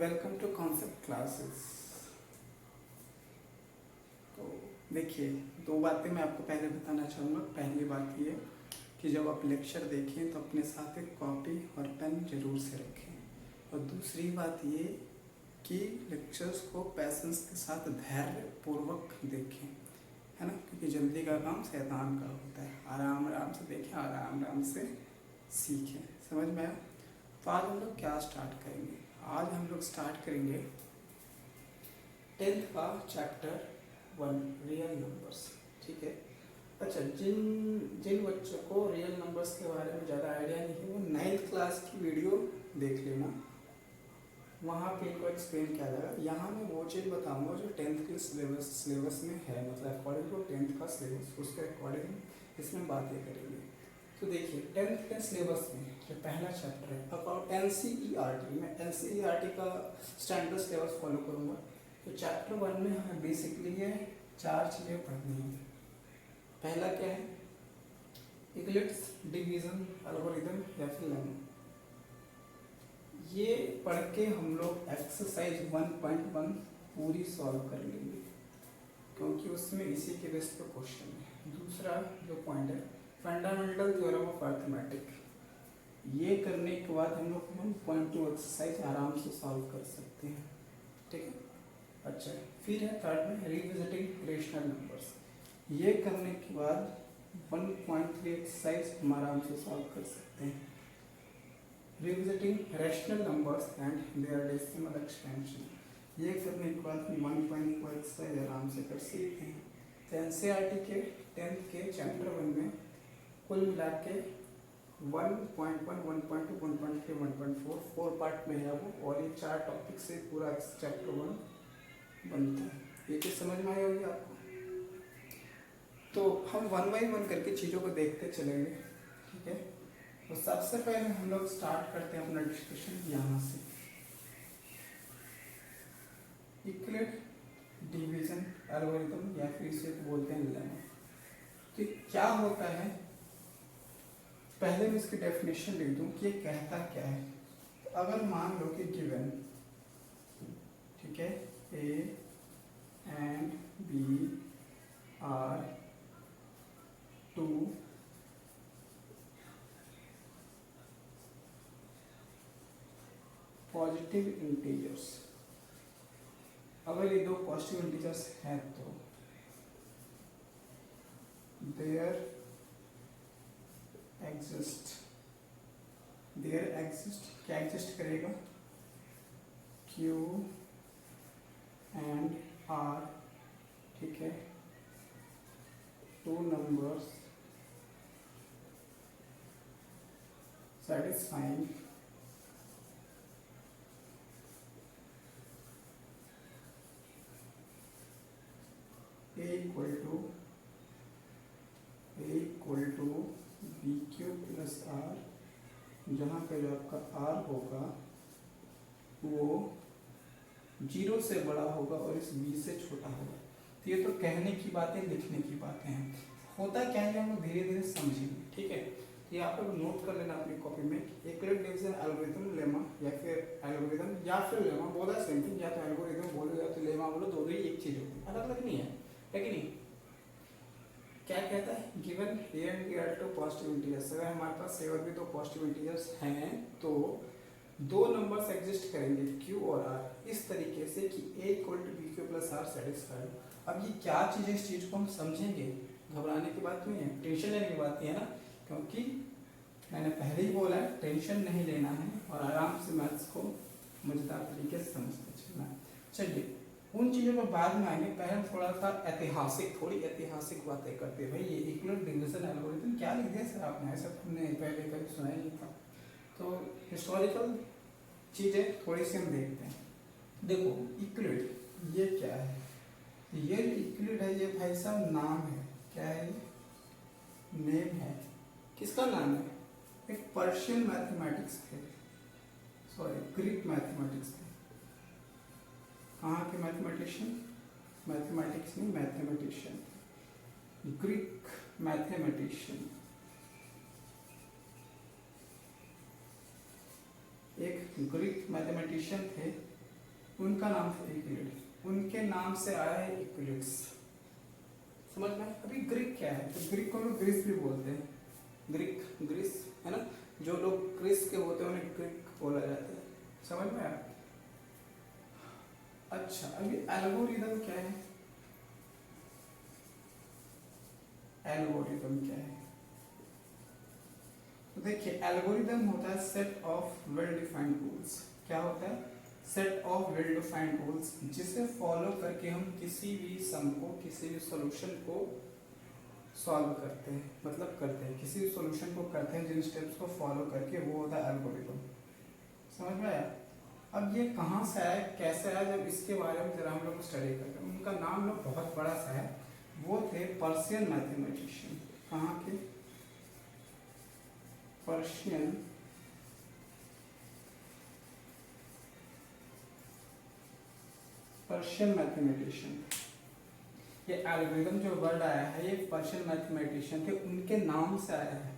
Welcome to concept classes. तो देखिए, दो बातें मैं आपको पहले बताना चाहूँगा। पहली बात ये कि जब आप लेक्चर देखें तो अपने साथ एक कॉपी और पेन जरूर से रखें। और दूसरी बात ये कि लेक्चर्स को पैसेंस के साथ धैर्य पूर्वक देखें, है ना, क्योंकि जल्दी का काम शैतान का होता है। आराम आराम से देखें, आराम आराम से सीखें। समझ में आया? तो आज हम लोग क्या स्टार्ट करेंगे? आज हम लोग स्टार्ट करेंगे 10th का चैप्टर 1 रियल नंबर्स। ठीक है। अच्छा, जिन बच्चों को रियल नंबर्स के बारे में ज़्यादा आइडिया नहीं है वो 9th क्लास की वीडियो देख लेना, वहाँ पे इनको एक्सप्लेन किया जाएगा। यहाँ मैं वो चीज़ बताऊँगा जो 10th के सिलेबस में है, मतलब अकॉर्डिंग टू 10th का सिलेबस, उसके अकॉर्डिंग इसमें बातें करेंगे। तो देखिए, 10th के सिलेबस में जो पहला चैप्टर है अबाउट NCERT, मैं NCERT का स्टैंडर्ड सिलेबस फॉलो करूँगा। तो चैप्टर 1 में हमें बेसिकली ये 4 चीज़ें पढ़नी है। पहला क्या है? यूक्लिड्स डिवीजन एल्गोरिथम या फिर लेमा। ये पढ़ के हम लोग एक्सरसाइज 1.1 पूरी सॉल्व कर लेंगे, क्योंकि उसमें इसी के बेस पे क्वेश्चन है। दूसरा जो पॉइंट है फंडामेंटल थ्योरम ऑफ अर्थमेटिक, ये करने के बाद हम लोग 1.2 एक्सरसाइज आराम से सॉल्व कर सकते हैं। ठीक है। अच्छा, फिर है थर्ड में रिविजिटिंग रेशनल नंबर्स, ये करने के बाद 1.3 एक्सरसाइज हम आराम से सॉल्व कर सकते हैं। Revisiting rational numbers and their decimal extension, ये करने के बाद हम 1.4 एक्सरसाइज आराम से कर सकते हैं। तो NCERT के 10th के चैप्टर 1 में कुल मिला के 1.1, 1.2, 1.3, 1.4 4 पार्ट में है वो, और ये 4 टॉपिक से पूरा चैप्टर 1 बनता है। ये चीज़ समझ में आई होगी आपको? तो हम 1 बाई 1 करके चीज़ों को देखते चलेंगे। ठीक है। तो सबसे पहले हम लोग स्टार्ट करते हैं अपना डिस्कशन यहाँ से। यूक्लिड डिवीजन एल्गोरिथम या फिर इसे बोलते हैं लेमा। तो क्या होता है, पहले मैं इसकी डेफिनेशन लिख दूं कि ये कहता क्या है। तो अगर मान लो कि गिवन, ठीक है, A and B are 2 positive integers, अगर ये दो पॉजिटिव इंटीजर्स हैं तो देयर एग्जिस्ट क्या एग्जिस्ट करेगा? Q एंड R, ठीक है, 2 numbers satisfying A equal to BQ plus R, जहाँ पे जो आपका R होगा वो 0 से बड़ा होगा और इस B से छोटा होगा। तो ये तो कहने की बातें, लिखने की बातें हैं। होता क्या है हम लोग धीरे धीरे समझेंगे। ठीक है। तो यहाँ पर नोट कर लेना अपनी कॉपी में, यूक्लिड डिवीजन एल्गोरिथम लेमा या फिर एल्गोरिथम या फिर लेमा, बोला सेम थिंग। या तो एल्गोरिथम बोलो या तो लेमा बोलो, दोनों ही एक चीज होती है, अलग अलग नहीं है कि नहीं? क्या कहता है? Given A and B are 2 positive integers, अगर हमारे पास A और B 2 पॉजिटिव इंटीजर्स हैं तो 2 नंबर्स एग्जिस्ट करेंगे Q और R इस तरीके से कि A equal to BQ plus R satisfied. अब ये क्या चीज़ है, इस चीज़ को हम समझेंगे, घबराने की बात नहीं है, टेंशन लेने की बात नहीं है ना, क्योंकि मैंने पहले ही बोला है टेंशन नहीं लेना है और आराम से मैथ्स को मजेदार तरीके से समझते चलना है। चलिए, उन चीज़ों को बाद में आएंगे, पहले हम थोड़ी ऐतिहासिक बातें करते हैं। भाई ये यूक्लिड डिवीजन एल्गोरिथम क्या लिख दिया सर आपने, ऐसा हमने पहले कभी सुना ही नहीं था। तो हिस्टोरिकल चीज़ें थोड़ी सी हम देखते हैं। देखो, यूक्लिड ये क्या है? ये यूक्लिड है, ये भाई साहब नाम है। क्या है? नेम है। किसका नाम है? एक पर्शियन मैथमेटिक्स थे, ग्रीक मैथमेटिक्स थे। कहाँ के मैथमेटिशियन? मैथमेटिक्स नहीं, मैथमेटिशियन, ग्रीक मैथमेटिशियन। एक ग्रीक मैथमेटिशियन थे उनका नाम था यूक्लिड, उनके नाम से आया है यूक्लिड्स। समझ में? अभी ग्रीक क्या है? तो ग्रीक को लोग ग्रीस भी बोलते हैं, ग्रीक, ग्रीस है ना, जो लोग ग्रीस के होते हैं उन्हें ग्रीक बोला जाता है। समझ में आया? अच्छा, अभी एल्गोरिदम क्या है? एल्गोरिदम क्या है? तो देखिए, एल्गोरिदम होता है set of well defined rules. क्या होता है? Set of well defined rules, जिसे फॉलो करके हम किसी भी सम को, किसी भी सॉल्यूशन को सॉल्व करते हैं, मतलब करते हैं, किसी भी सॉल्यूशन को करते हैं जिन स्टेप्स को फॉलो करके, वो होता है एल्गोरिदम। समझ में आया? अब ये कहाँ से आया, कैसे आया, जब इसके बारे में जरा हम लोग स्टडी करते हैं। उनका नाम लोग बहुत बड़ा सा है, वो थे पर्शियन मैथमेटिशियन। कहाँ के? Persian mathematician. ये एल्गोरिदम जो वर्ड आया है, ये पर्शियन मैथमेटिशियन थे, उनके नाम से आया है।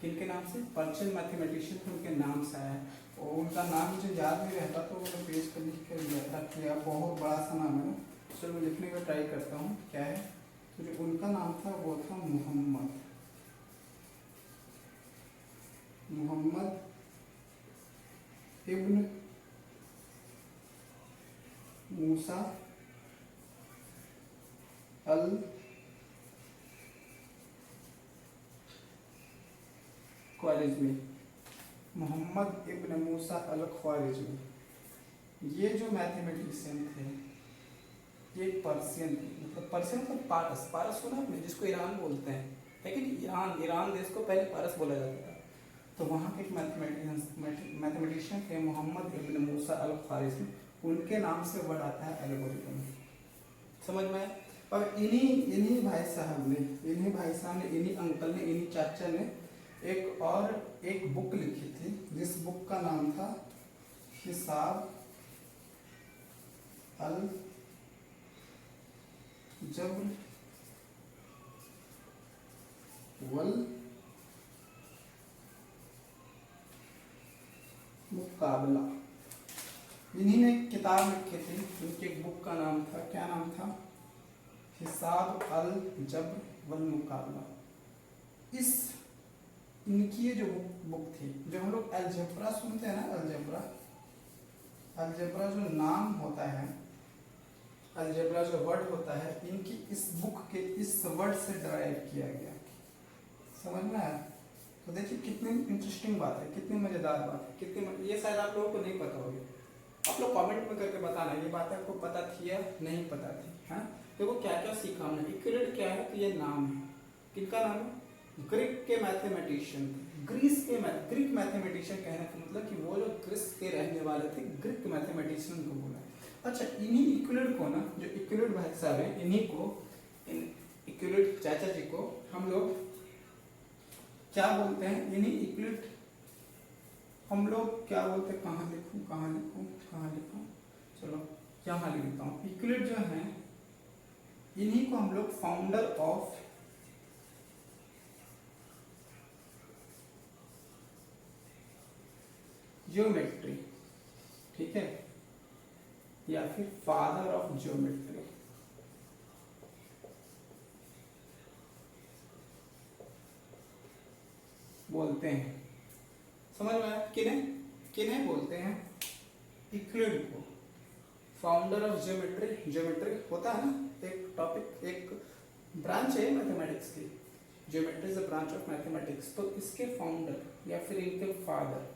किनके नाम से? पर्शियन मैथमेटिशियन थे, उनके नाम से आया है। और उनका नाम मुझे याद नहीं रहता, तो मैंने पेज पर लिख कर रख लिया, बहुत बड़ा सा नाम है ना। चलो मैं लिखने का ट्राई करता हूँ क्या है। तो जो उनका नाम था वो था मोहम्मद इब्न मूसा अल ख्वारिज़मी। मोहम्मद इब्न मूसा अल ख्वारिज़मी, ये जो मैथमेटिशियन थे, ये पर्शियन थे। मतलब पर्शियन मतलब पारस, पारस सुना आपने, जिसको ईरान बोलते हैं, लेकिन ईरान देश को पहले पारस बोला जाता था। तो वहाँ के एक मैथमेटिशियन थे मोहम्मद इब्न मूसा अल ख्वारिज़मी, उनके नाम से वर्ड आता है एल्गोरिथम। समझ में आया? और इन्हीं भाई साहब ने, इन्हीं अंकल ने, इन्हीं चाचा ने एक बुक लिखी थी, जिस बुक का नाम था हिसाब अल जब्र वल मुकाबला। इन्हीं ने किताब लिखी थी, उनकी एक बुक का नाम था, क्या नाम था? हिसाब अल जब्र वल मुकाबला। इनकी ये जो बुक थी, जो हम लोग अलजेब्रा सुनते हैं ना, अलजेब्रा जो नाम होता है, अलजेब्रा जो वर्ड होता है, इनकी इस बुक के इस वर्ड से डराइव किया गया। समझ में आया? तो देखिए कितनी इंटरेस्टिंग बात है, कितनी मजेदार बात है, ये शायद आप लोगों को नहीं पता होगी। आप लोग कमेंट में करके बताना ये बात आपको पता थी या नहीं पता थी। हाँ, देखो क्या क्या सीखा हमने। यूक्लिड क्या है? तो ये नाम है, किनका नाम है? ग्रीक के मैथमेटिशियन थे, ग्रीक मैथमेटिशियन कहने का मतलब कि वो जो ग्रीस के रहने वाले थे, ग्रीक मैथमेटिशियन को बोला। अच्छा, इन्हीं यूक्लिड को ना, जो यूक्लिड भाई साहब हैं, इन्हीं को, यूक्लिड चाचा जी को हम लोग क्या बोलते हैं? इन्हीं यूक्लिड हम लोग क्या बोलते हैं? कहाँ लिखूं? चलो यहाँ लिखता हूँ। यूक्लिड जो है, इन्हीं को हम लोग फाउंडर ऑफ ज्योमेट्री, ठीक है, या फिर फादर ऑफ ज्योमेट्री बोलते हैं। समझ में आया? किन्हें बोलते हैं? यूक्लिड को फाउंडर ऑफ ज्योमेट्री होता है ना, एक टॉपिक, एक ब्रांच है मैथमेटिक्स की, geometry is a branch of mathematics. तो इसके फाउंडर या फिर इनके फादर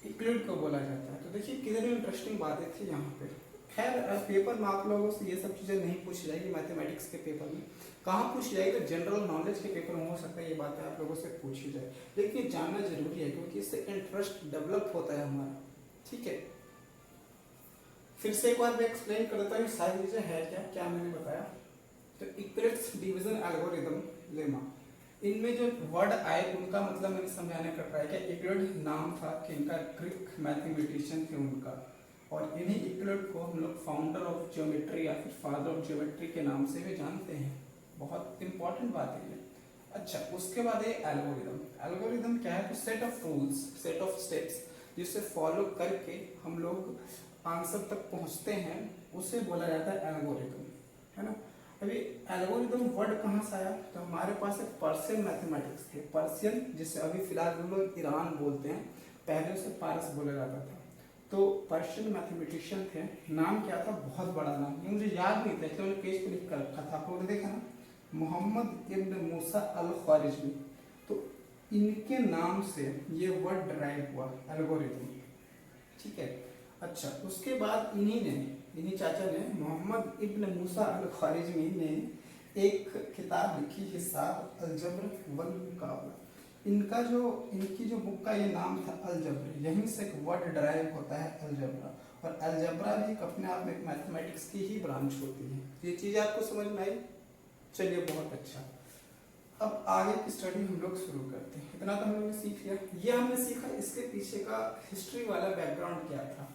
यूक्लिड को बोला जाता है। तो देखिए कितनी इंटरेस्टिंग बातें थी यहाँ पे। खैर पेपर में आप लोगों से ये सब चीज़ें नहीं पूछी जाएगी, मैथमेटिक्स के पेपर में कहाँ पूछी जाएगी, जनरल नॉलेज के पेपर में हो सकता है ये बातें आप लोगों से पूछी जाए, लेकिन ये जानना जरूरी है क्योंकि इससे इंटरेस्ट डेवलप होता है हमारा। ठीक है, फिर से एक बार मैं एक्सप्लेन कर देता हूँ सारी चीज़ें है क्या मैंने बताया। तो यूक्लिड्स डिवीजन एल्गोरिथम लेमा, इनमें जो वर्ड आए उनका मतलब मैंने समझाने का ट्राई किया। यूक्लिड नाम था कि इनका ग्रीक मैथमेटिशियन थे उनका, और इन्हीं यूक्लिड को हम लोग फाउंडर ऑफ ज्योमेट्री या फिर फादर ऑफ ज्योमेट्री के नाम से भी जानते हैं। बहुत इंपॉर्टेंट बात है ये। अच्छा, उसके बाद है एल्गोरिदम क्या है? तो set of rules, set of steps, जिसे फॉलो करके हम लोग आंसर तक पहुंचते हैं उसे बोला जाता है एल्गोरिथम, है ना। अभी एल्गोरिथम वर्ड कहाँ से आया, तो हमारे पास एक पर्शियन मैथमेटिक्स थे, पर्शियन जिसे अभी फिलहाल हम लोग ईरान बोलते हैं, पहले उसे पारस बोला जाता था। तो पर्शियन मैथमेटिशियन थे, नाम क्या था, बहुत बड़ा नाम, ये मुझे याद नहीं था, मैंने पेज पे लिख कर रखा था, आप लोगों ने देखा ना, मोहम्मद इब्न मूसा अल ख्वारिजमी। तो इनके नाम से ये वर्ड डराइव हुआ एल्गोरिथम, ठीक है। अच्छा, उसके बाद इन्हीं चाचा ने, मोहम्मद इब्न मूसा अल ख्वारिजमी ने एक किताब लिखी, हिसाब अलजब्र वल मुकाबला। इनकी जो बुक का ये नाम था अलजब्र, यहीं से एक वर्ड डराइव होता है अलजब्रा, और अलजब्रा भी अपने आप में एक मैथमेटिक्स की ही ब्रांच होती है। ये चीज़ आपको समझ में आई, चलिए बहुत अच्छा। अब आगे की स्टडी हम लोग शुरू करते हैं। इतना तो हम लोग ने सीख लिया, ये हमने सीखा इसके पीछे का हिस्ट्री वाला बैकग्राउंड क्या था।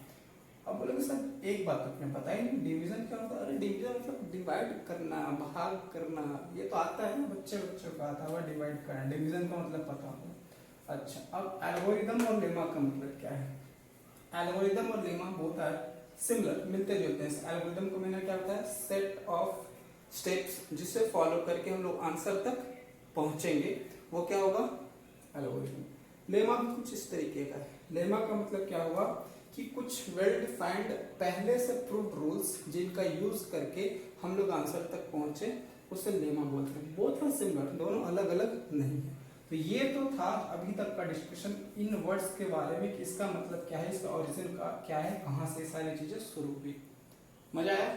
अब बोलोगे सर एक बात आपने बताई नहीं, डिवीजन क्या होता है। अरे डिवीजन मतलब डिवाइड करना, भाग करना, ये तो आता है ना, बच्चों को आता हुआ डिवाइड करना, डिवीजन का मतलब पता होगा। अच्छा, अब एल्गोरिथम और लेमा का मतलब क्या है। एल्गोरिथम और लेमा बोथ आर सिमिलर, मिलते जुलते हैं। एल्गोरिथम को मैंने क्या होता है, सेट ऑफ स्टेप्स जिसे फॉलो करके हम लोग आंसर तक पहुंचेंगे, वो क्या होगा, एल्गोरिथम। लेमा भी कुछ इस तरीके का है। लेमा का मतलब क्या हुआ कि कुछ वेल डिफाइंड पहले से प्रूव्ड रूल्स जिनका यूज करके हम लोग आंसर तक पहुंचे, उसे लेमा बोलते हैं। बोथ आर सिमिलर, दोनों अलग अलग नहीं है। तो ये तो था अभी तक का डिस्कशन इन वर्ड्स के बारे में कि इसका मतलब क्या है, इसका ओरिजिन का क्या है, कहाँ से सारी चीजें शुरू हुई। मजा आया।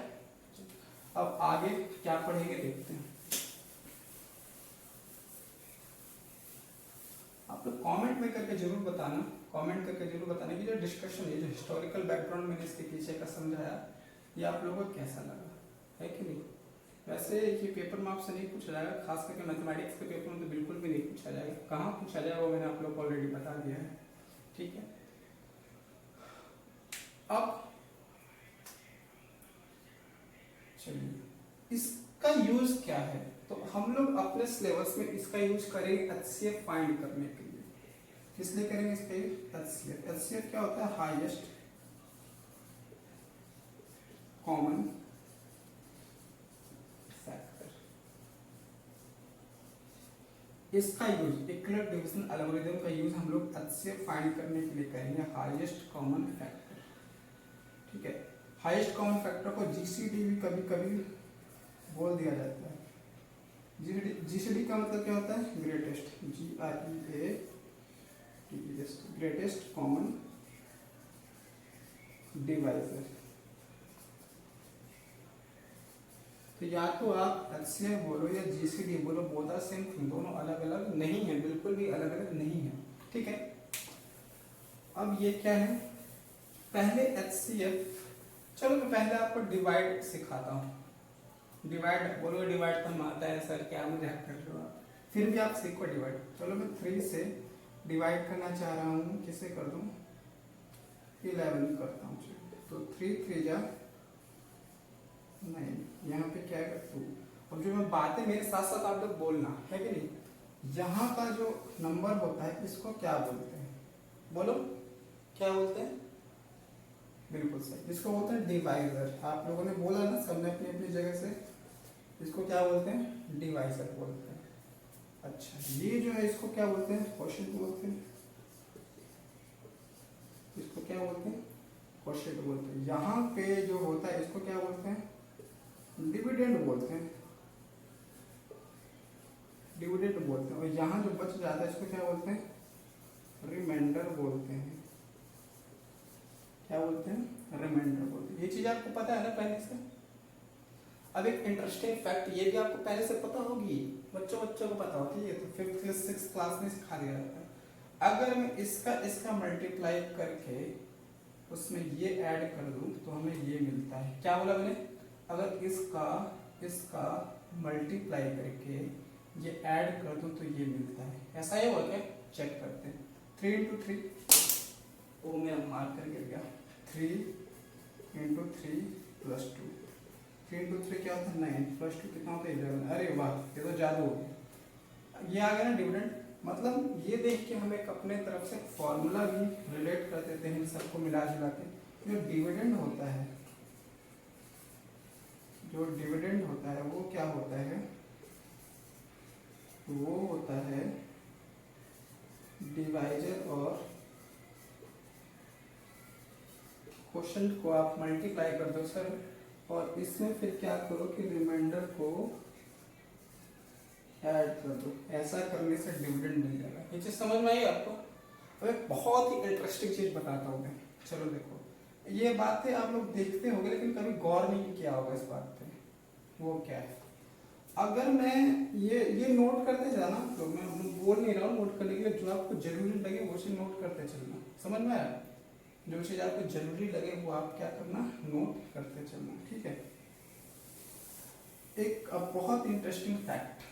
अब आगे क्या पढ़ेंगे देखते हैं। आप लोग कमेंट में करके जरूर बताना, कमेंट करके जरूर बताना कि जो डिस्कशन है, जो हिस्टोरिकल बैकग्राउंड मैंने इसके पीछे का समझाया, ये आप लोगों को कैसा लगा, है कि नहीं। वैसे ये पेपर में आपसे नहीं पूछा जाएगा, खास करके मैथमेटिक्स के पेपर में तो बिल्कुल भी नहीं पूछा जाएगा। कहाँ पूछा जाएगा वो मैंने आप लोग को ऑलरेडी बता दिया है, ठीक है। अब चलिए इसका यूज क्या है, तो हम लोग अपने सिलेबस में इसका यूज करेंगे HCF फाइंड करने के लिए। किस लिए करेंगे इसका यूज, HCF क्या होता है, हाईएस्ट कॉमन फैक्टर। इसका यूज इक्वल डिवीजन एल्गोरिथम का यूज हम लोग HCF फाइंड करने के लिए करेंगे, हाईएस्ट कॉमन फैक्टर, ठीक है। हाईएस्ट कॉमन फैक्टर को GCD भी कभी कभी बोल दिया जाता है। GCD का मतलब क्या होता है, greatest, GREATEST, greatest common divisor. तो या तो आप HCF बोलो या GCD बोलो, बोथ आर सेम थिंग, दोनों अलग अलग नहीं है, बिल्कुल भी अलग अलग नहीं है, ठीक है। अब ये क्या है, पहले HCF, चलो मैं पहले आपको डिवाइड सिखाता हूँ। डिवाइड बोलोगे, डिवाइड तो हम आता है सर, क्या मजाक कर रहे हो आप, फिर भी आप सीखो डिवाइड। चलो मैं 3 से डिवाइड करना चाह रहा हूँ, किसे कर दूँ, 11 करता हूँ। तो 3 3 जा 9, यहाँ पे क्या है 2। अब जो मैं बातें मेरे साथ साथ आप लोग बोलना है कि नहीं, यहाँ का जो नंबर होता है इसको क्या बोलते हैं, बोलो क्या बोलते हैं, बिल्कुल सही, इसको बोलते हैं डिवाइजर। आप लोगों ने बोला ना सबने अपनी अपनी जगह से, इसको क्या बोलते हैं, डिवाइजर बोलते हैं। अच्छा, ये जो है इसको क्या बोलते हैं, क्वोशिएंट बोलते हैं, इसको क्या बोलते हैं, क्वोशिएंट बोलते हैं। यहाँ पे जो होता है इसको क्या बोलते हैं, डिविडेंड बोलते हैं, डिविडेंड बोलते हैं। और यहाँ जो बच जाता है इसको क्या बोलते हैं, रिमाइंडर बोलते हैं। क्या बोलते हैं, रिमाइंडर बोलते हैं। ये चीज आपको पता है ना पहले से। अब एक इंटरेस्टिंग फैक्ट, ये भी आपको पहले से पता होगी, बच्चों को पता होती है, तो 5th क्लास 6th क्लास में सिखा दिया जाता है। अगर मैं इसका मल्टीप्लाई करके उसमें ये ऐड कर दूं तो हमें ये मिलता है, क्या बोला मैंने, अगर इसका मल्टीप्लाई करके ये ऐड कर दूं तो ये मिलता है, ऐसा ही होता है। चेक करते हैं, 3 into 3, वो मेरा मार्क कर गिर गया, 3 into 3 plus 2, 3 into 3 क्या होता है 9, plus 2 कितना होता है 11। अरे वाह, ये तो जादू हो गया, ये आ गया ना डिविडेंड। मतलब ये देख के हम एक अपने तरफ से फॉर्मूला भी रिलेट कर देते हैं सबको मिला जुला के। जो डिविडेंड होता है, जो डिविडेंड होता है वो क्या होता है, वो होता है डिवाइजर और क्वोशंट को आप मल्टीप्लाई कर दो सर, और इसमें फिर क्या करो कि रिमाइंडर को ऐड कर दो। ऐसा करने से डिविडेंड मिल जाएगा। ये चीज समझ में आई आपको? अब एक बहुत ही इंटरेस्टिंग चीज बताता हूँ मैं। चलो देखो, ये बातें आप लोग देखते होंगे लेकिन कभी गौर नहीं किया होगा इस बात पे। वो क्या है, अगर मैं ये नोट करते जाना, तो मैं बोल नहीं रहा हूँ नोट करने के लिए, जो आपको जरूरी लगे वो चीज नोट करते चलना। समझ में आया? जो चीज आपको जरूरी लगे वो आप क्या करना, नोट करते चलना। ठीक है। एक अब बहुत इंटरेस्टिंग फैक्ट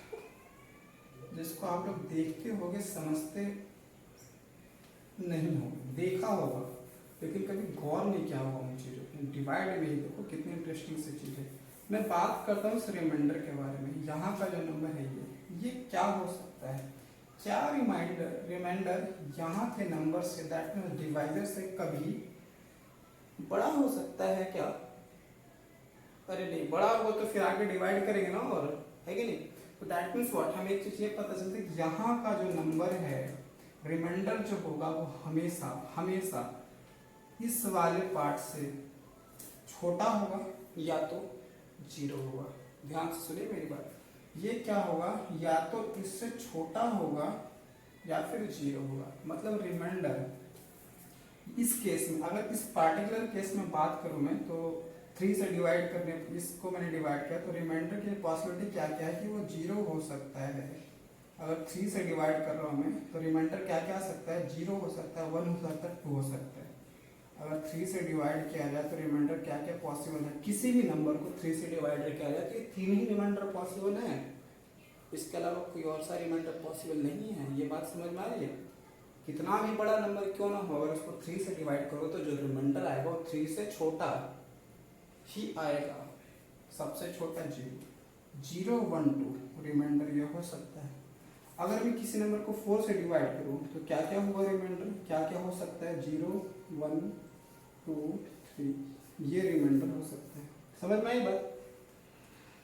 जिसको आप लोग देखते होगे समझते नहीं होगा, देखा होगा लेकिन कभी गौर नहीं किया होगा उन चीजों। डिवाइड में ही देखो कितनी इंटरेस्टिंग सी चीज है। मैं बात करता हूँ इस रिमाइंडर के बारे में। यहाँ का जो नंबर है ये क्या हो सकता है, क्या रिमाइंडर यहाँ के नंबर से, दैट मीन्स डिवाइजर से कभी बड़ा हो सकता है क्या? अरे नहीं, बड़ा होगा तो फिर आगे डिवाइड करेंगे ना, और है कि नहीं? तो दैट मीन्स व्हाट, हमें एक चीज ये पता चलता है कि यहाँ का जो नंबर है, रिमाइंडर जो होगा वो हमेशा हमेशा इस वाले पार्ट से छोटा होगा या तो जीरो होगा। ध्यान से सुनिए मेरी बात। ये क्या होगा, या तो इससे छोटा होगा या फिर जीरो होगा। मतलब रिमाइंडर इस केस में, अगर इस पार्टिकुलर केस में बात करूं मैं, तो 3 से डिवाइड करने, इसको मैंने डिवाइड किया, तो रिमाइंडर की पॉसिबिलिटी क्या क्या है कि वो जीरो हो सकता है। अगर 3 से डिवाइड कर रहा हूं मैं, तो रिमाइंडर क्या क्या आ सकता है, जीरो हो सकता है, 1 हो सकता है, 2 हो सकता है। अगर 3 से डिवाइड किया जाए तो रिमाइंडर क्या क्या पॉसिबल है, किसी भी नंबर को 3 से डिवाइड किया जाए तो ये 3 ही रिमाइंडर पॉसिबल है, इसके अलावा कोई और सा रिमाइंडर पॉसिबल नहीं है। ये बात समझ में आ रही है? कितना भी बड़ा नंबर क्यों ना हो, अगर उसको 3 से डिवाइड करो तो जो रिमाइंडर आएगा वो 3 से छोटा ही आएगा। सबसे छोटा 0, 1, 2 रिमाइंडर ये हो सकता है। अगर मैं किसी नंबर को 4 से डिवाइड करूं तो क्या क्या होगा रिमाइंडर, क्या क्या हो सकता है, 0, 1, 2, 3 ये रिमाइंडर हो सकता है। समझ में आई बात?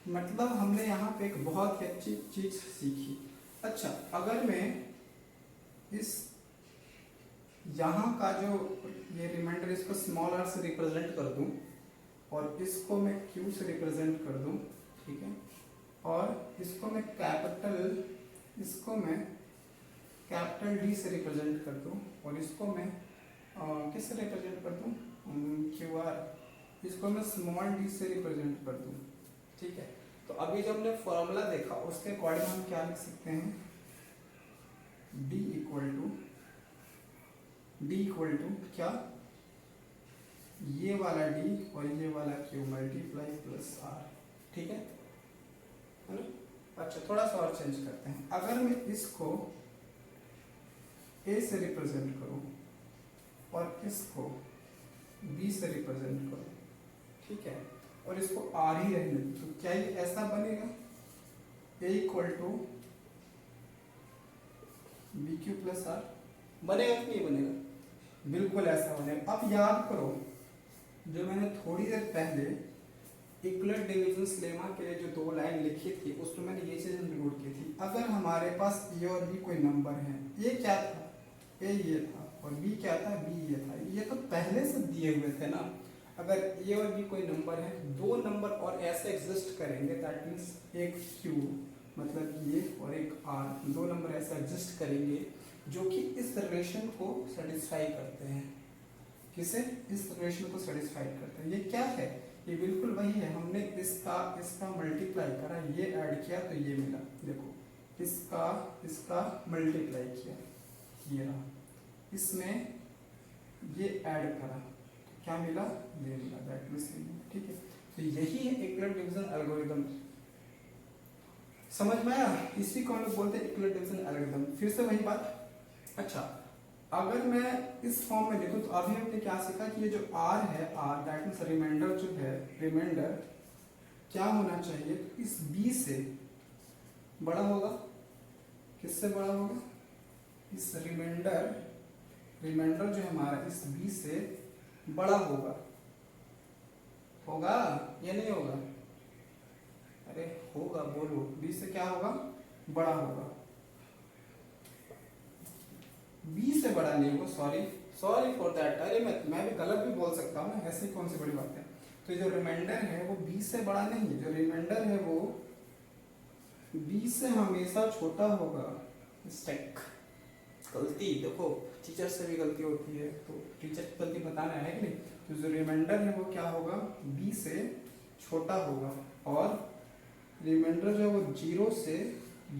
मतलब हमने यहाँ पे एक बहुत ही अच्छी चीज सीखी। अच्छा, अगर मैं इस यहाँ का जो ये रिमाइंडर, इसको स्मॉल r से रिप्रेजेंट कर दूं और इसको मैं q से रिप्रेजेंट कर दूं, ठीक है, और इसको मैं कैपिटल D से रिप्रेजेंट कर दूं, और इसको मैं किस से रिप्रेजेंट कर दूं, QR, इसको मैं स्मॉल d से रिप्रेजेंट कर दूं। ठीक है, तो अभी जब हमने फॉर्मूला देखा उसके अकॉर्डिंग हम क्या लिख सकते हैं, D इक्वल टू क्या, ये वाला D और ये वाला Q मल्टीप्लाई प्लस R। ठीक है ना? अच्छा, थोड़ा सा और चेंज करते हैं। अगर मैं इसको A से रिप्रेजेंट करूं और इसको B से रिप्रेजेंट करूं, ठीक है, और इसको R ही रहने दूं, तो क्या ये ऐसा बनेगा, A equal to BQ plus R बनेगा कि नहीं बनेगा? बिल्कुल ऐसा बनेगा। अब याद करो, जो मैंने थोड़ी देर पहले इक्वलेट डिविजन लेमा के लिए जो 2 लाइन लिखी थी उसमें मैंने ये चीज इंक्लूड की थी। अगर हमारे पास ए और बी कोई नंबर है, ए क्या था, ए ये था, और बी क्या था, बी ये था, ये तो पहले से दिए हुए थे ना। अगर ए और बी कोई नंबर है, 2 नंबर और ऐसे एग्जिस्ट करेंगे, दैट मीन्स एक क्यू मतलब ये और एक आर, 2 नंबर ऐसे एग्जिस्ट करेंगे जो कि इस रिलेशन को सेटिस्फाई करते हैं। किसे? इस रिलेशन को सेटिस्फाई करते हैं। ये क्या है, ये बिल्कुल वही है, हमने इसका मल्टीप्लाई करा, ये ऐड किया तो ये मिला। देखो, इसका मल्टीप्लाई किया, ये रहा, इसमें ये ऐड करा, क्या मिला, ये मिला, दैट मींस। ठीक है, तो यही है इक्वलेट डिवीजन एल्गोरिथम। समझ में आया? इसी को हम लोग बोलते हैं इक्वलेट डिवीजन एल्गोरिथम। फिर से वही बात। अच्छा, अगर मैं इस फॉर्म में लिखूं तो अभी हमने क्या सीखा कि ये जो r है, r दैट मींस रिमाइंडर जो है, रिमाइंडर क्या होना चाहिए, तो इस b से बड़ा होगा। किससे बड़ा होगा? इस रिमाइंडर जो है हमारा, इस b से बड़ा होगा, होगा या नहीं होगा? अरे होगा, बोलो, 20 से क्या होगा? बड़ा होगा। 20 से बड़ा नहीं होगा, सॉरी सॉरी फॉर दैट। अरे मैं भी गलत भी बोल सकता हूँ ना, ऐसी कौन सी बड़ी बात है। तो जो रिमाइंडर है वो 20 से बड़ा नहीं है, जो रिमाइंडर है वो 20 से हमेशा छोटा होगा। मिस्टेक, गलती, देखो टीचर से भी गलती होती है, तो टीचर की गलती बताना है कि नहीं। तो जो रिमाइंडर है वो क्या होगा? 20 से छोटा होगा, और रिमाइंडर जो है वो 0 से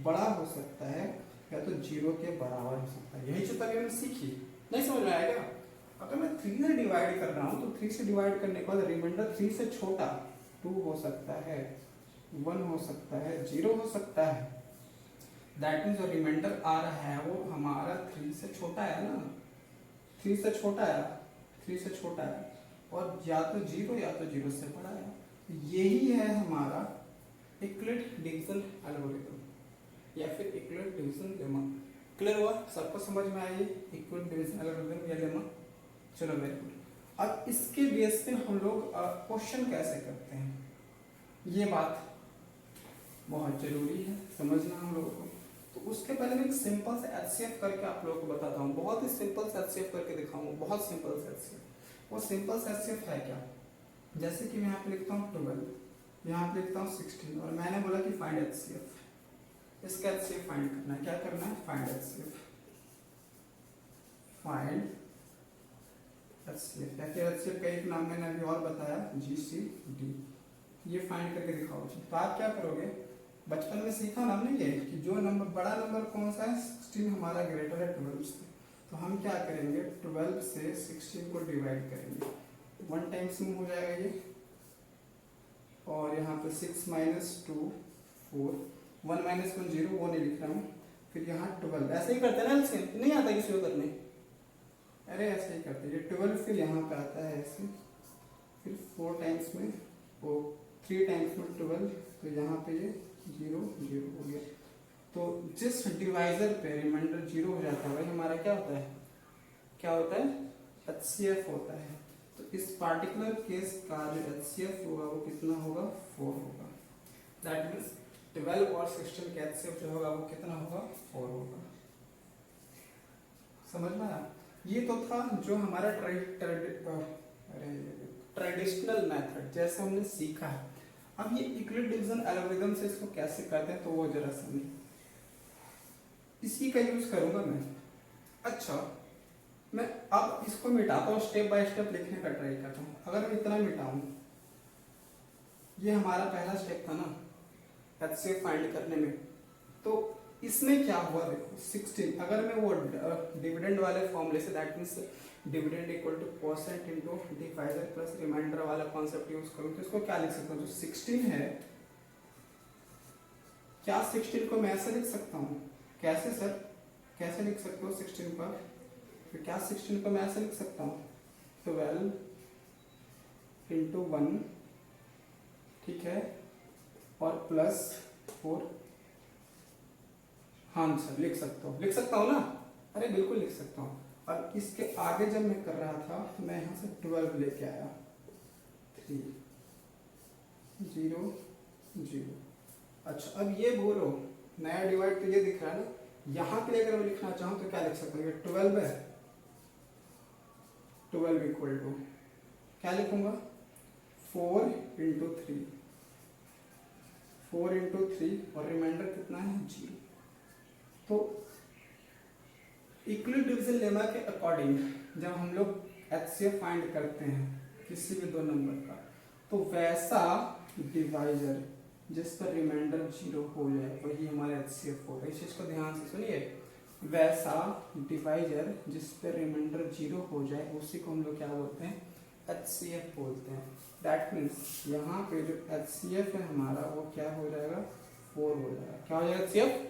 बड़ा हो सकता है या तो 0 के बराबर हो सकता है। यही चीज अभी हमने सीखी, नहीं समझ में आएगा? अगर मैं 3 से डिवाइड कर रहा हूँ तो 3 से डिवाइड करने के बाद रिमाइंडर 3 से छोटा 2 हो सकता है, 1 हो सकता है, 0 हो सकता है। दैट मीन्स जो रिमाइंडर आ रहा है वो हमारा 3 से छोटा है ना, 3 से छोटा है, 3 से छोटा है, और या तो 0 या तो 0 से बड़ा है। यही है हमारा यूक्लिड डिवीजन एल्गोरिथम या फिर यूक्लिड डिवीजन लेमा। क्लियर हुआ? सबको समझ में आई यूक्लिड डिवीजन एल्गोरिथम या लेमा? चलो वेरी गुड। अब इसके बेस पे हम लोग क्वेश्चन कैसे करते हैं, ये बात बहुत जरूरी है समझना हम लोगों को। तो उसके पहले मैं एक सिंपल से एचसीएफ करके आप लोगों को बताता हूँ, बहुत ही सिंपल से एचसीएफ करके दिखाऊंगा, बहुत सिंपल से एचसीएफ। वो सिंपल से एचसीएफ है क्या? जैसे कि मैं यहाँ पे लिखता हूँ 12, यहाँ पे लिखता हूँ 16, और मैंने बोला कि फाइंड एचसीएफ। इसका एचसीएफ फाइंड करना है, क्या करना है? फाइंड एचसीएफ, फाइंड एचसीएफ, या फिर एचसीएफ का एक नाम मैंने अभी और बताया, जीसीडी। ये फाइंड करके दिखाओ। तो आप क्या करोगे? बचपन में सीखा ना हमने ये कि जो नंबर बड़ा नंबर कौन सा है? 16 हमारा ग्रेटर है 12 से। तो हम क्या करेंगे? 12 से 16 को डिवाइड करेंगे, 1 टाइम्स में हो जाएगा ये, और यहाँ पे 6 माइनस 2 4, 1 माइनस 1 0, वो नहीं लिख रहा हूँ। फिर यहाँ 12, ऐसे ही करते हैं ना, ऐसे नहीं आता किसी को करने, अरे ऐसे ही करते हैं। ये 12 फिर यहाँ पे आता है ऐसे, फिर 4 टाइम्स में वो 3 टाइम्स में 12, तो यहाँ पे ये 0 0 हो गया। तो जिस डिवाइजर पे रिमाइंडर 0 हो जाता है वही हमारा क्या होता है? क्या होता है? एचसीएफ होता है। तो इस पार्टिकुलर केस का जो एचसीएफ होगा वो कितना होगा? 4 होगा। दैट मीन्स 12 और 16 का एचसीएफ जो होगा वो कितना होगा? 4 होगा। समझ में आया? ये तो था जो हमारा ट्रेडिशनल मेथड जैसे हमने सीखा है। अब ये यूक्लिड डिवीजन एल्गोरिथम से इसको कैसे करते हैं तो वो जरा समझिए, इसी का यूज करूंगा मैं। अच्छा, मैं अब इसको मिटाता हूँ, स्टेप बाय स्टेप लिखने का ट्राई करता हूँ। अगर मैं इतना मिटाऊं, ये हमारा पहला स्टेप था ना एचसीएफ फाइंड करने में, तो इसमें क्या हुआ देखो 16, अगर मैं वो डिविडेंड वाले फॉर्मूले से, that means dividend equal to percent into divisor plus reminder वाला कॉन्सेप्ट यूज करूं तो इसको क्या लिख सकता हूँ? जो 16 है, क्या 16 को मैं ऐसे लिख सकता हूँ? कैसे सर, कैसे लिख सकते हो 16 पर? फिर क्या 16 को मैं ऐसे लिख सकता हूँ? 12 इंटू 1, ठीक है, और प्लस 4। हाँ सर लिख सकता हूँ ना? अरे बिल्कुल लिख सकता हूँ। और इसके आगे जब मैं कर रहा था तो मैं यहाँ से 12 लेके आया, 3 0 0। अच्छा, अब ये बोलो नया डिवाइड तो ये दिख रहा है ना, यहाँ के लिए अगर मैं लिखना चाहूँ तो क्या लिख सकता हूँ? ये 12 है, 12 इक्वल टू क्या लिखूंगा? 4 इंटू 3, 4 इंटू 3, और रिमाइंडर कितना है? 0। तो यूक्लिड डिवीजन लेमा के अकॉर्डिंग जब हम लोग एचसीएफ फाइंड करते हैं किसी भी दो नंबर का, तो वैसा डिवाइजर जिस पर रिमाइंडर 0 हो जाए वही हमारा एचसीएफ होगा। इस चीज को ध्यान से सुनिए, वैसा डिवाइजर जिस पर रिमाइंडर 0 हो जाए उसी को हम लोग क्या बोलते हैं? एचसीएफ बोलते हैं। दैट मीन्स यहाँ पे जो एचसीएफ है हमारा वो क्या हो जाएगा? 4 हो जाएगा। क्या हो जाएगा? एचसीएफ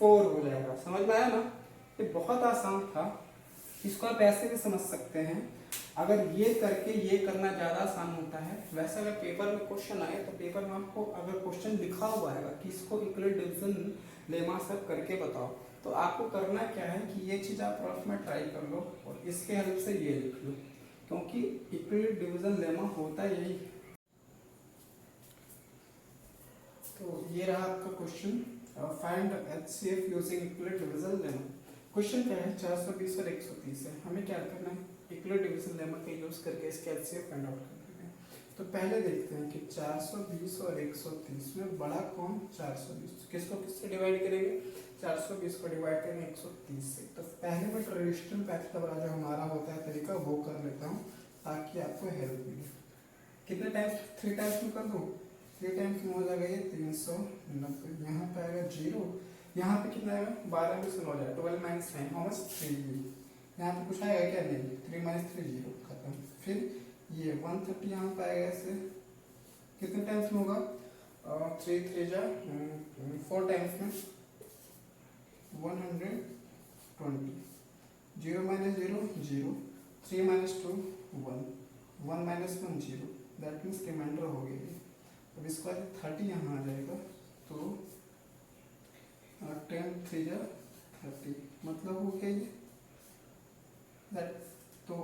4 हो जाएगा। समझ में आया ना? ये बहुत आसान था, इसको आप ऐसे भी समझ सकते हैं। अगर ये करके ये करना ज्यादा आसान होता है, वैसे अगर पेपर में क्वेश्चन आए तो पेपर में आपको अगर क्वेश्चन लिखा हुआ आएगा कि इसको यूक्लिड डिवीजन लेमा सब करके बताओ, तो आपको करना क्या है कि ये चीज आप रफ में ट्राई कर लो और इसके हेल्प से ये लिख लो। क्योंकि इक्विलेट डिवीजन लेमा होता यही। तो ये रहा आपका question, find HCF using Euclid division lemma. Question क्या है, 420 और 130 है, हमें क्या करना है, इक्विलेट डिवीजन लेमा का यूज करके इसके एचसीएफ फाइंड आउट करना है। तो पहले देखते हैं कि 420 और 130 में बड़ा कौन, 420, किसको किससे डिवाइड करेंगे, 420 को डिवाइड करेंगे 130 से। तो पहले मैं ट्रेडिशनल पैथड वाला जो हमारा होता है तरीका वो कर लेता हूँ ताकि आपको हेल्प मिले। कितने टाइम्स, 3 टाइम्स में कर दूँ, 3 टाइम्स में हो जाएगा ये 390, यहाँ पे आएगा 0, यहाँ पे कितना आएगा, 12 में से 9 जाएगा, 12 माइनस 9 हाउ मच 3, यहाँ पे कुछ आएगा क्या, नहीं, 3 माइनस 3 0 खत्म। फिर ये 130 यहाँ पे आएगा, ऐसे कितने टाइम्स में होगा, 3 3 जा 4 टाइम्स में 120, 0 minus 0 0, 3 minus 2 1, 1 minus 1 0, that means remainder हो गई। अब इसके बाद 30 यहाँ आ जाएगा, तो 10 3 जा 30, मतलब हो गया ये दैट। तो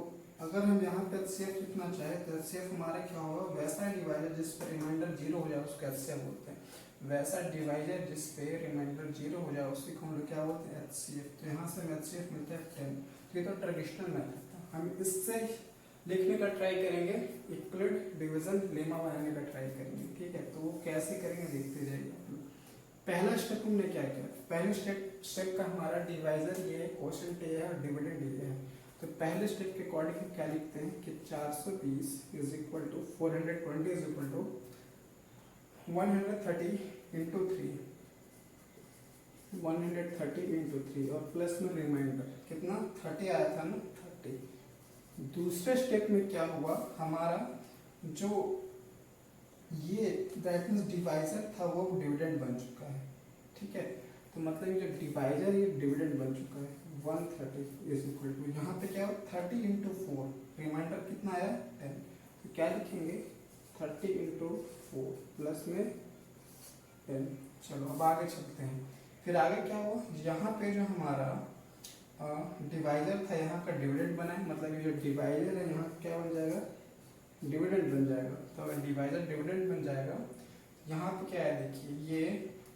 अगर हम यहाँ पे एचसीएफ लिखना चाहे तो एचसीएफ हमारा क्या होगा, वैसा डिवाइजर जिस पर रिमाइंडर 0 हो जाए उसको एचसीएफ बोलते हैं, वैसा डिवाइजर जिस पे रिमाइंडर 0 हो जाए उसको हम लोग क्या बोलते हैं, एचसीएफ। तो यहाँ से हमें एचसीएफ मिलता है 10। तो ये तो ट्रेडिशनल मेथड था, हम इससे लिखने का ट्राई करेंगे, इक्विलेट डिवीजन लेमा बनाने का ट्राई करेंगे, ठीक है। तो वो कैसे करेंगे देखते जाइए आप लोग। पहला स्टेप हमने क्या किया, पहले स्टेप का हमारा डिवाइजर ये है, क्वोशिएंट ये है और डिविडेंड ये है। तो पहले स्टेप के अकॉर्डिंग हम क्या लिखते हैं कि 420 is equal to 420 is equal to 130 into 3, 130 into 3 और प्लस में रिमाइंडर कितना 30 आया था ना, 30। दूसरे स्टेप में क्या हुआ, हमारा जो ये दैट मीन्स डिवाइजर था वो डिविडेंड बन चुका है, ठीक है। तो मतलब ये जो डिवाइजर ये डिविडेंड बन चुका है, 130 इज इक्वल टू, यहाँ पे क्या हो 30 इंटू 4, रिमाइंडर कितना आया 10। तो क्या लिखेंगे 30 इंटू 4 प्लस में 10। चलो अब आगे चलते हैं। फिर आगे क्या हुआ, यहाँ पे जो हमारा डिवाइजर था यहाँ का डिविडेंड बना है, मतलब ये जो डिवाइजर है यहाँ क्या बन जाएगा, डिविडेंड बन जाएगा। तो अगर डिवाइजर डिविडेंड बन जाएगा, यहाँ पे क्या है देखिए, ये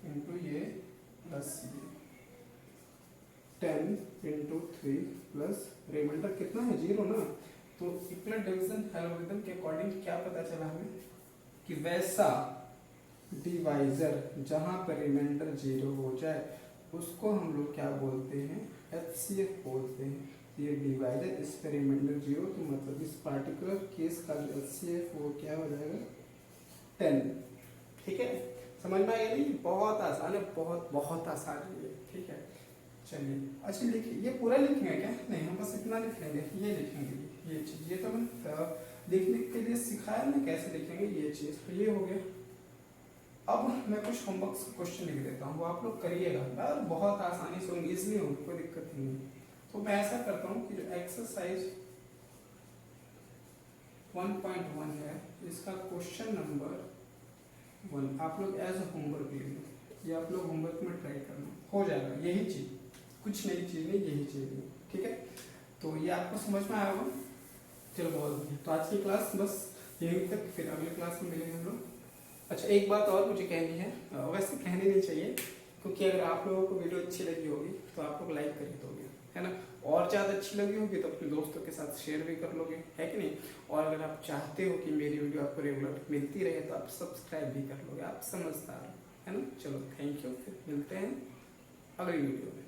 इंटू ये प्लस ये 10 इंटू 3 प्लस रिमाइंडर कितना है 0 ना। तो इक्विलेट डिवीजन एल्गोरिथम के अकॉर्डिंग क्या पता चला हमें कि वैसा डिवाइजर जहाँ पर रिमाइंडर 0 हो जाए उसको हम लोग क्या बोलते हैं, एचसीएफ बोलते हैं। ये डिवाइजर इस पर रिमाइंडर 0, तो मतलब इस पार्टिकुलर केस का जो एचसीएफ वो क्या हो जाएगा 10, ठीक है। समझ में आया नहीं, बहुत आसान है, बहुत बहुत आसान है ये, ठीक है। चलिए अच्छा लिखिए, ये पूरा लिखेंगे क्या, नहीं हम बस इतना लिख लेंगे, ये लिखेंगे ये चीज़, ये तो मैं लिखने के लिए सिखाया ना कैसे लिखेंगे ये चीज़, तो ये हो गया। अब मैं कुछ होमवर्क क्वेश्चन लिख देता हूँ, वो आप लोग करिएगा यार, बहुत आसानी से ईजिली होंगे, कोई दिक्कत नहीं है। तो मैं ऐसा करता हूँ कि जो एक्सरसाइज 1.1 है इसका क्वेश्चन नंबर 1 आप लोग एज अ होमवर्क ले लो, ये आप लोग होमवर्क में ट्राई करना, हो जाएगा, यही चीज़, कुछ नई चीज़ नहीं, यही चीज़ नहीं, ठीक है। तो ये आपको समझ में आया होगा। चलो बहुत बढ़िया, तो आज की क्लास बस यहीं तक, फिर अगले क्लास में मिलेंगे हम लोग। अच्छा एक बात और मुझे कहनी है, वैसे कहनी नहीं चाहिए, क्योंकि अगर आप लोगों को वीडियो अच्छी लगी होगी तो आप लोग लाइक कर ही दोगे, है ना, और ज़्यादा अच्छी लगी होगी तो अपने दोस्तों के साथ शेयर भी कर लोगे, है कि नहीं। और अगर आप चाहते हो कि मेरी वीडियो आपको रेगुलर मिलती रहे तो आप सब्सक्राइब भी कर लोगे, आप समझदार हो, है ना। चलो थैंक यू, फिर मिलते हैं अगली वीडियो में।